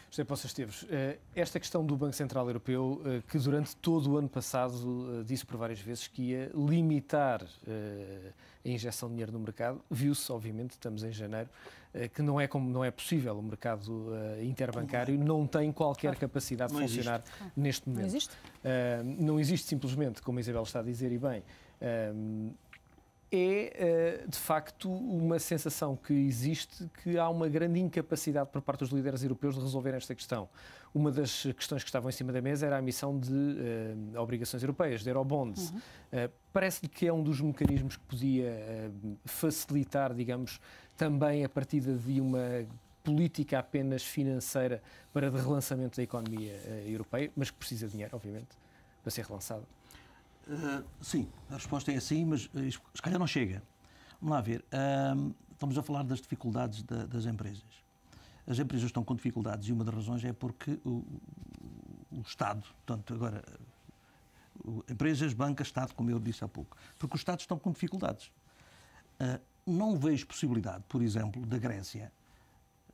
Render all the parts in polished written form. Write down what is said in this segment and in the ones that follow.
José Poças Esteves, esta questão do Banco Central Europeu, que durante todo o ano passado disse por várias vezes que ia limitar a injeção de dinheiro no mercado, viu-se, obviamente, estamos em janeiro, que não é possível. O mercado interbancário não tem qualquer capacidade de funcionar neste momento. Não existe? Não existe simplesmente, como a Isabel está a dizer, e bem... de facto, uma sensação que existe que há uma grande incapacidade por parte dos líderes europeus de resolver esta questão. Uma das questões que estavam em cima da mesa era a emissão de obrigações europeias, de eurobonds. Parece-lhe que é um dos mecanismos que podia facilitar, digamos, também a partida de uma política apenas financeira para de relançamento da economia europeia, mas que precisa de dinheiro, obviamente, para ser relançada. Sim, a resposta é sim, mas se calhar não chega. Vamos lá ver. Estamos a falar das dificuldades das empresas. As empresas estão com dificuldades e uma das razões é porque o Estado, portanto, agora, empresas, bancas, Estado, como eu disse há pouco, porque os Estados estão com dificuldades. Não vejo possibilidade, por exemplo, da Grécia,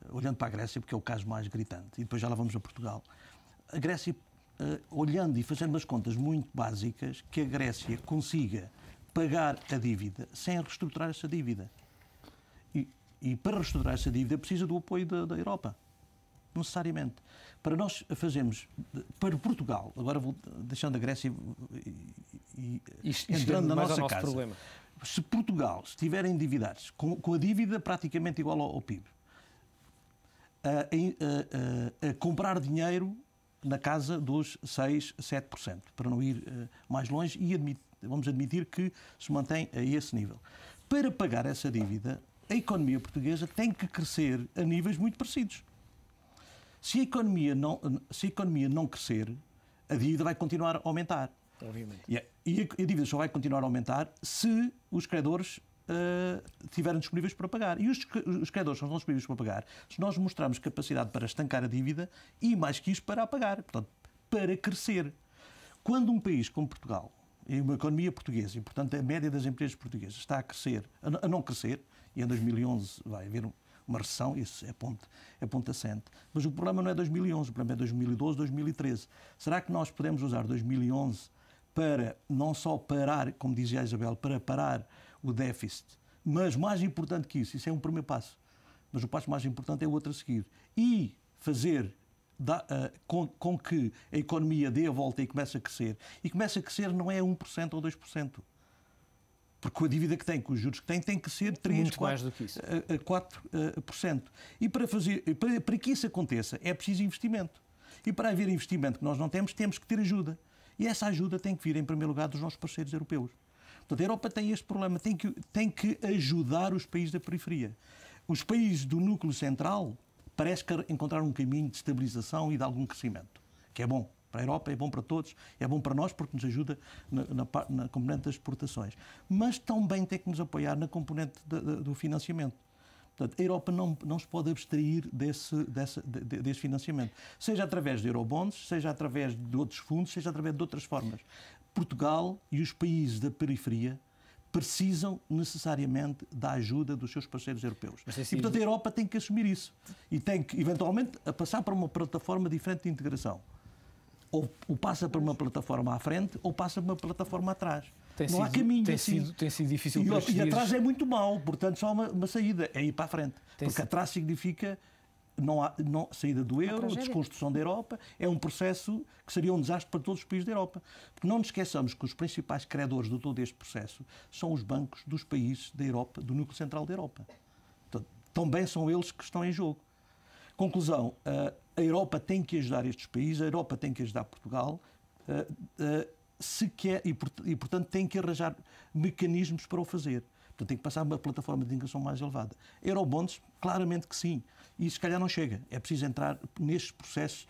olhando para a Grécia, porque é o caso mais gritante, e depois já lá vamos a Portugal, a Grécia, olhando e fazendo umas contas muito básicas, que a Grécia consiga pagar a dívida sem reestruturar essa dívida. E para reestruturar essa dívida precisa do apoio da Europa. Necessariamente. Para nós fazermos, para Portugal, agora vou deixando a Grécia e entrando na nossa casa. Problema. Se Portugal estiver endividados, com a dívida praticamente igual ao PIB, a comprar dinheiro na casa dos 6%, 7%, para não ir mais longe, e vamos admitir que se mantém a esse nível. Para pagar essa dívida, a economia portuguesa tem que crescer a níveis muito parecidos. Se a economia não crescer, a dívida vai continuar a aumentar. Obviamente. E a dívida só vai continuar a aumentar se os credores estiverem disponíveis para pagar. E os credores só estão disponíveis para pagar se nós mostrarmos capacidade para estancar a dívida e, mais que isso, para a pagar. Portanto, para crescer. Quando um país como Portugal, e uma economia portuguesa, e, portanto, a média das empresas portuguesas está a crescer, a não crescer, e em 2011 vai haver uma recessão, isso é ponto assente. Mas o problema não é 2011, o problema é 2012, 2013. Será que nós podemos usar 2011 para não só parar, como dizia a Isabel, para parar o déficit, mas mais importante que isso é um primeiro passo, mas o passo mais importante é o outro a seguir, e fazer com que a economia dê a volta e comece a crescer. E comece a crescer não é 1% ou 2%, porque a dívida que tem, com os juros que tem que ser 3%, 4%. E para que isso aconteça é preciso investimento. E para haver investimento que nós não temos, temos que ter ajuda. E essa ajuda tem que vir, em primeiro lugar, dos nossos parceiros europeus. Portanto, a Europa tem este problema, tem que ajudar os países da periferia. Os países do núcleo central parece que encontraram um caminho de estabilização e de algum crescimento, que é bom para a Europa, é bom para todos, é bom para nós porque nos ajuda na componente das exportações. Mas também tem que nos apoiar na componente do financiamento. Portanto, a Europa não se pode abstrair desse financiamento, seja através de eurobonds, seja através de outros fundos, seja através de outras formas. Portugal e os países da periferia precisam necessariamente da ajuda dos seus parceiros europeus. E, portanto, a Europa tem que assumir isso e tem que, eventualmente, passar para uma plataforma diferente de integração. Ou passa para uma plataforma à frente ou passa para uma plataforma atrás. Não há caminho assim. Tem sido difícil para e atrás é muito mau, portanto só uma saída, é ir para a frente. Porque atrás significa não saída do euro, desconstrução da Europa, é um processo que seria um desastre para todos os países da Europa. Porque não nos esqueçamos que os principais credores de todo este processo são os bancos dos países da Europa, do núcleo central da Europa. Portanto, também são eles que estão em jogo. Conclusão, a Europa tem que ajudar estes países, a Europa tem que ajudar Portugal, se quer, e portanto tem que arranjar mecanismos para o fazer. Portanto, tem que passar uma plataforma de integração mais elevada. Eurobonds, claramente que sim. E se calhar não chega. É preciso entrar nestes processos.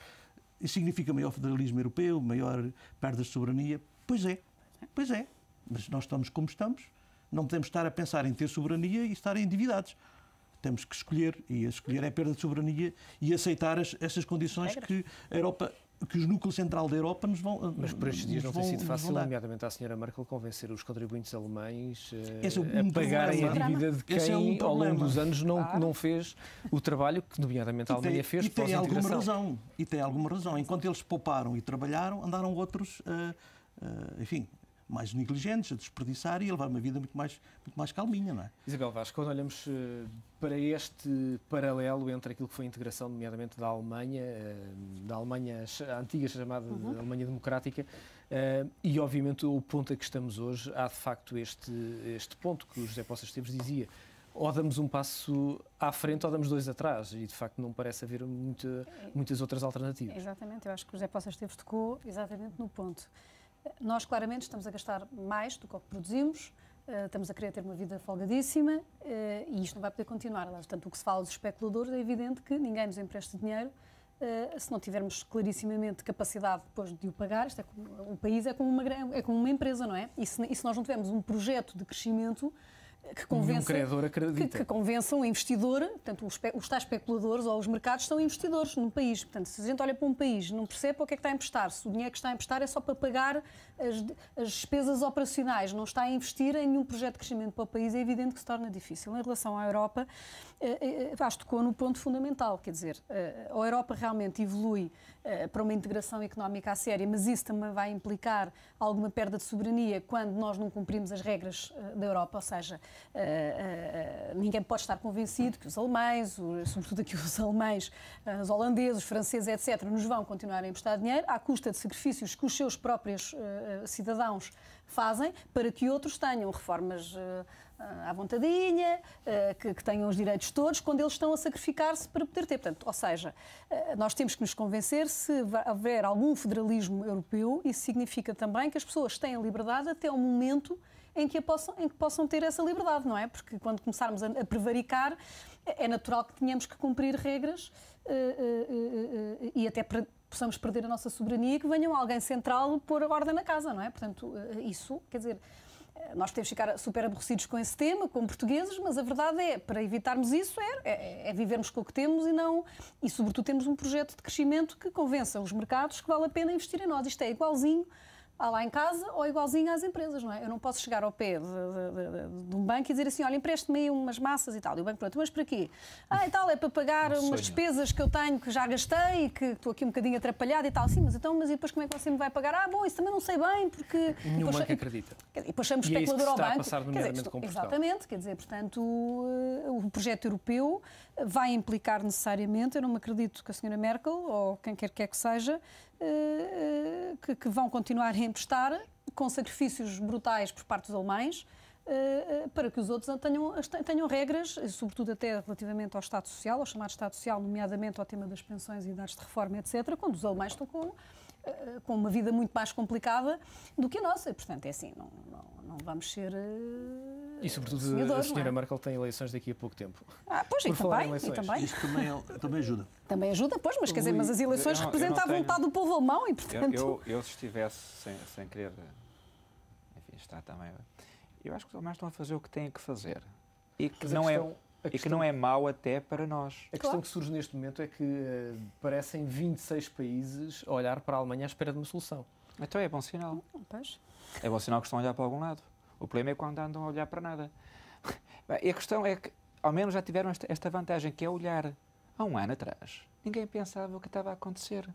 Isso significa maior federalismo europeu, maior perda de soberania. Pois é. Mas nós estamos como estamos. Não podemos estar a pensar em ter soberania e estar endividados. Temos que escolher. E a escolher é perda de soberania e aceitar essas condições que a Europa que os núcleos central da Europa nos vão. Mas por estes dias não tem sido fácil, nomeadamente à senhora Merkel, convencer os contribuintes alemães a pagarem a dívida de quem, ao longo dos anos, não fez o trabalho que, nomeadamente, a Alemanha fez pós-integração. E tem alguma razão. Enquanto eles pouparam e trabalharam, andaram outros, enfim, mais negligentes, a desperdiçar e a levar uma vida muito mais calminha, não é? Isabel Vaz, quando olhamos para este paralelo entre aquilo que foi a integração, nomeadamente da Alemanha, a antiga chamada Alemanha Democrática, e obviamente o ponto a que estamos hoje, há de facto este ponto que o José Poças Esteves dizia: ou damos um passo à frente ou damos dois atrás, e de facto não parece haver muitas outras alternativas. Exatamente, eu acho que o José Poças Esteves tocou exatamente no ponto. Nós, claramente, estamos a gastar mais do que o que produzimos, estamos a querer ter uma vida folgadíssima e isto não vai poder continuar. Portanto, o que se fala dos especuladores, é evidente que ninguém nos empresta dinheiro se não tivermos clarissimamente capacidade depois de o pagar. O país é como uma empresa, não é? E se nós não tivermos um projeto de crescimento que convençam o investidor, portanto, os tais especuladores ou os mercados são investidores no país. Portanto, se a gente olha para um país, não percebe para o que é que está a emprestar. Se o dinheiro que está a emprestar é só para pagar as despesas operacionais, não está a investir em nenhum projeto de crescimento para o país, é evidente que se torna difícil. Em relação à Europa, acho que tocou no ponto fundamental, quer dizer, a Europa realmente evolui para uma integração económica à séria, mas isso também vai implicar alguma perda de soberania quando nós não cumprimos as regras da Europa, ou seja, ninguém pode estar convencido que os alemães, sobretudo aqui os alemães, os holandeses, os franceses, etc., nos vão continuar a emprestar dinheiro à custa de sacrifícios que os seus próprios cidadãos fazem para que outros tenham reformas à vontadinha, que tenham os direitos todos, quando eles estão a sacrificar-se para poder ter. Portanto, ou seja, nós temos que nos convencer, se houver algum federalismo europeu, isso significa também que as pessoas têm a liberdade até o momento em que possam ter essa liberdade, não é? Porque quando começarmos a prevaricar, é natural que tenhamos que cumprir regras e até possamos perder a nossa soberania, que venham alguém central pôr a ordem na casa, não é? Portanto, isso, quer dizer, nós temos que ficar super aborrecidos com esse tema, como portugueses, mas a verdade é, para evitarmos isso, é vivermos com o que temos e sobretudo, temos um projeto de crescimento que convença os mercados que vale a pena investir em nós. Isto é igualzinho lá em casa ou igualzinho às empresas, não é? Eu não posso chegar ao pé de um banco e dizer assim, olha, empreste-me aí umas massas e tal. E o banco pergunta, mas para quê? E tal, é para pagar umas despesas que eu tenho, que já gastei e que estou aqui um bocadinho atrapalhada e tal. Sim, mas depois como é que você me vai pagar? Bom, isso também não sei bem, porque... Nenhum banco acredita. E depois chamo especulador ao banco. É isso que está a passar, nomeadamente, com Portugal. Exatamente, quer dizer, portanto, o projeto europeu vai implicar necessariamente, eu não me acredito que a senhora Merkel, ou quem quer que seja, que vão continuar a emprestar com sacrifícios brutais por parte dos alemães para que os outros tenham regras, sobretudo até relativamente ao Estado Social, ao chamado Estado Social, nomeadamente ao tema das pensões e idades de reforma, etc., quando os alemães estão com uma vida muito mais complicada do que a nossa. E, portanto, é assim, não vamos ser... E, sobretudo, a senhora Merkel tem eleições daqui a pouco tempo. Pois, e também. Isso também ajuda. Também ajuda, pois, mas quer dizer, mas as eleições representam a vontade do povo alemão e, portanto... Eu se estivesse sem querer... Enfim, está também... Eu acho que os alemães estão a fazer o que têm que fazer. E que não é mau até para nós. A questão que surge neste momento é que parecem 26 países a olhar para a Alemanha à espera de uma solução. Então é bom sinal. Pois. É bom sinal que estão a olhar para algum lado. O problema é quando andam a olhar para nada. E a questão é que, ao menos, já tiveram esta vantagem, que é olhar. Há um ano atrás, ninguém pensava o que estava a acontecer.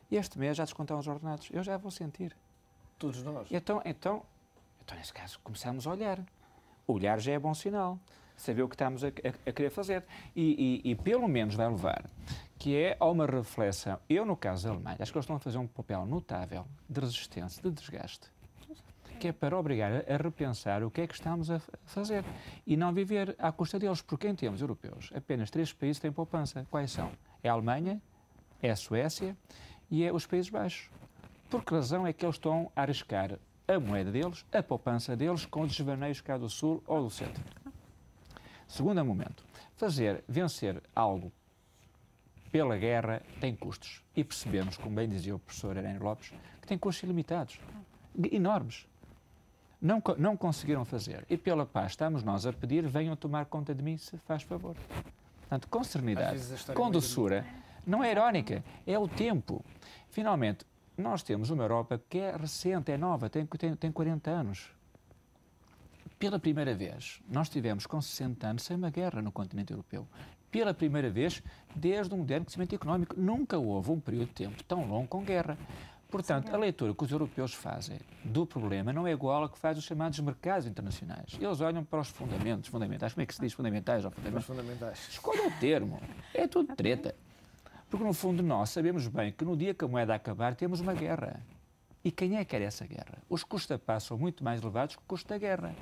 E este mês já descontaram os ordenados. Eu já vou sentir. Todos nós. Então, nesse caso, começamos a olhar. Olhar já é bom sinal. Saber o que estamos a querer fazer. E pelo menos vai levar, que é a uma reflexão. Eu, no caso da Alemanha, acho que eles estão a fazer um papel notável de resistência, de desgaste, que é para obrigar a repensar o que é que estamos a fazer e não viver à custa deles, porque em termos europeus, apenas 3 países têm poupança. Quais são? É a Alemanha, é a Suécia e é os Países Baixos. Por que razão é que eles estão a arriscar a moeda deles, a poupança deles, com desvaneios cá do Sul ou do Centro? Segundo momento, vencer algo pela guerra tem custos. E percebemos, como bem dizia o professor Arém Lopes, que tem custos ilimitados, enormes. Não conseguiram fazer. E pela paz estamos nós a pedir, venham tomar conta de mim, se faz favor. Portanto, com serenidade, com doçura, não é irónica, é o tempo. Finalmente, nós temos uma Europa que é recente, é nova, tem 40 anos. Pela primeira vez, nós tivemos com 60 anos sem uma guerra no continente europeu. Pela primeira vez, desde um moderno crescimento económico, nunca houve um período de tempo tão longo com guerra. Portanto, a leitura que os europeus fazem do problema não é igual à que faz os chamados mercados internacionais. Eles olham para os fundamentais. Como é que se diz fundamentais ou fundamentais? Fundamentais. Escolha o termo. É tudo treta. Porque, no fundo, nós sabemos bem que no dia que a moeda acabar, temos uma guerra. E quem é que quer essa guerra? Os custos da paz são muito mais elevados que o custo da guerra.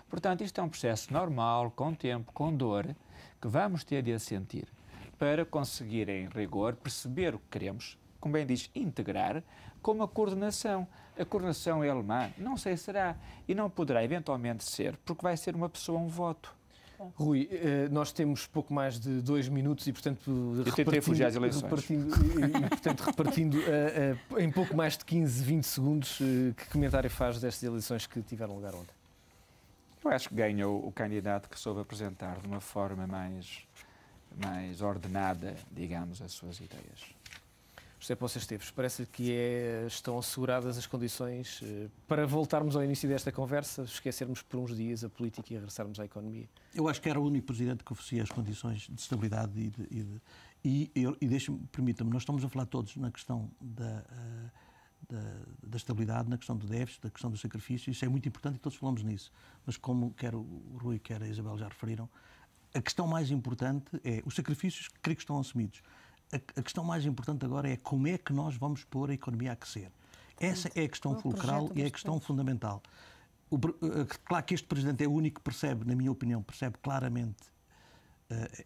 Portanto, isto é um processo normal, com tempo, com dor, que vamos ter de assentir para conseguir, em rigor, perceber o que queremos, como bem diz, integrar, com uma coordenação. A coordenação é alemã? Não sei se será. E não poderá eventualmente ser, porque vai ser uma pessoa, um voto. Rui, nós temos pouco mais de 2 minutos e, portanto, repartindo em pouco mais de 15, 20 segundos, que comentário faz destas eleições que tiveram lugar ontem? Eu acho que ganhou o candidato que soube apresentar de uma forma mais ordenada, digamos, as suas ideias. José Poça Esteves, parece que estão asseguradas as condições para voltarmos ao início desta conversa, esquecermos por uns dias a política e regressarmos à economia? Eu acho que era o único presidente que oferecia as condições de estabilidade e permita-me, nós estamos a falar todos na questão da estabilidade, na questão do déficit, da questão do sacrifício, isso é muito importante e todos falamos nisso. Mas como quer o Rui, quer a Isabel já referiram, a questão mais importante é os sacrifícios que creio que estão assumidos. A questão mais importante agora é como é que nós vamos pôr a economia a aquecer. Essa é a questão fulcral e é a questão fundamental. Claro que este Presidente é o único que percebe, na minha opinião, percebe claramente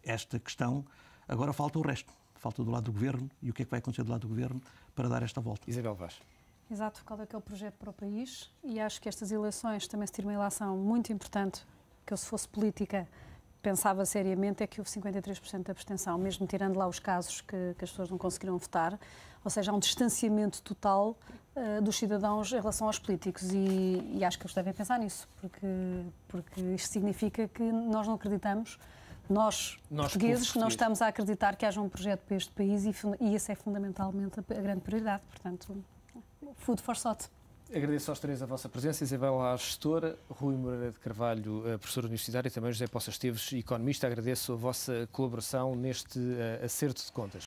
esta questão. Agora falta o resto. Falta do lado do Governo e o que é que vai acontecer do lado do Governo para dar esta volta. Isabel Vaz. Exato, qual é que é o projeto para o país? E acho que estas eleições também se tira uma ilação muito importante, que eu, se fosse política, pensava seriamente, é que houve 53% de abstenção, mesmo tirando lá os casos que as pessoas não conseguiram votar. Ou seja, há um distanciamento total dos cidadãos em relação aos políticos e acho que eles devem pensar nisso, porque isto significa que nós não acreditamos, nós portugueses, não estamos a acreditar que haja um projeto para este país e esse é fundamentalmente a grande prioridade. Portanto, food for thought. Agradeço aos três a vossa presença. Isabel, a gestora, Rui Moreira de Carvalho, professor universitário, e também José Poça Esteves, economista. Agradeço a vossa colaboração neste acerto de contas.